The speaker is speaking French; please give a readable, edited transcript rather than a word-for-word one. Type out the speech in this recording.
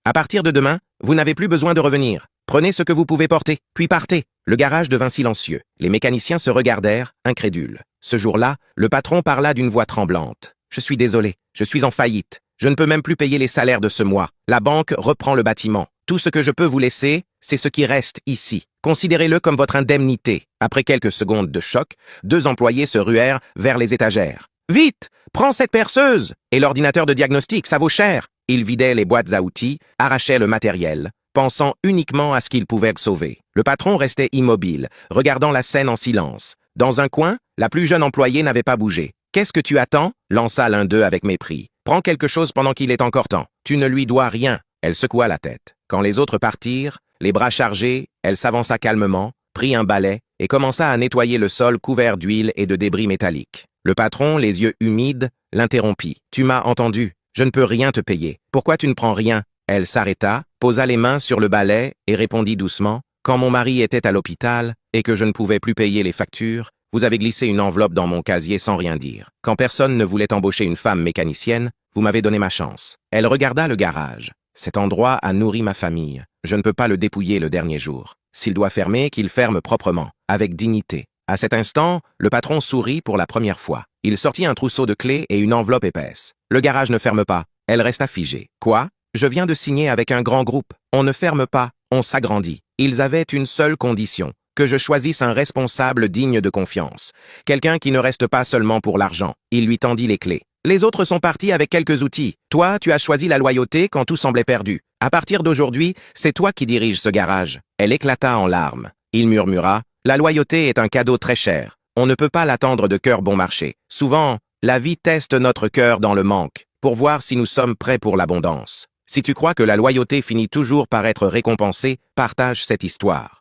À partir de demain, vous n'avez plus besoin de revenir. Prenez ce que vous pouvez porter, puis partez. Le garage devint silencieux. Les mécaniciens se regardèrent, incrédules. Ce jour-là, le patron parla d'une voix tremblante. « Je suis désolé, je suis en faillite. Je ne peux même plus payer les salaires de ce mois. La banque reprend le bâtiment. Tout ce que je peux vous laisser, c'est ce qui reste ici. Considérez-le comme votre indemnité. » Après quelques secondes de choc, 2 employés se ruèrent vers les étagères. « Vite! Prends cette perceuse! Et l'ordinateur de diagnostic, ça vaut cher! » Ils vidaient les boîtes à outils, arrachaient le matériel, pensant uniquement à ce qu'ils pouvaient sauver. Le patron restait immobile, regardant la scène en silence. Dans un coin, la plus jeune employée n'avait pas bougé. « Qu'est-ce que tu attends ?» lança l'un d'eux avec mépris. « Prends quelque chose pendant qu'il est encore temps. Tu ne lui dois rien. » Elle secoua la tête. Quand les autres partirent, les bras chargés, elle s'avança calmement, prit un balai et commença à nettoyer le sol couvert d'huile et de débris métalliques. Le patron, les yeux humides, l'interrompit. « Tu m'as entendu. Je ne peux rien te payer. Pourquoi tu ne prends rien ?» Elle s'arrêta, posa les mains sur le balai et répondit doucement. « Quand mon mari était à l'hôpital et que je ne pouvais plus payer les factures, vous avez glissé une enveloppe dans mon casier sans rien dire. Quand personne ne voulait embaucher une femme mécanicienne, vous m'avez donné ma chance. » Elle regarda le garage. « Cet endroit a nourri ma famille. Je ne peux pas le dépouiller le dernier jour. S'il doit fermer, qu'il ferme proprement, avec dignité. » À cet instant, le patron sourit pour la première fois. Il sortit un trousseau de clés et une enveloppe épaisse. « Le garage ne ferme pas. » Elle resta figée. « Quoi? Je viens de signer avec un grand groupe. On ne ferme pas, on s'agrandit. Ils avaient une seule condition, que je choisisse un responsable digne de confiance. Quelqu'un qui ne reste pas seulement pour l'argent. » Il lui tendit les clés. « Les autres sont partis avec quelques outils. Toi, tu as choisi la loyauté quand tout semblait perdu. À partir d'aujourd'hui, c'est toi qui diriges ce garage. » Elle éclata en larmes. Il murmura. « La loyauté est un cadeau très cher. On ne peut pas l'attendre de cœur bon marché. Souvent, la vie teste notre cœur dans le manque, pour voir si nous sommes prêts pour l'abondance. Si tu crois que la loyauté finit toujours par être récompensée, partage cette histoire.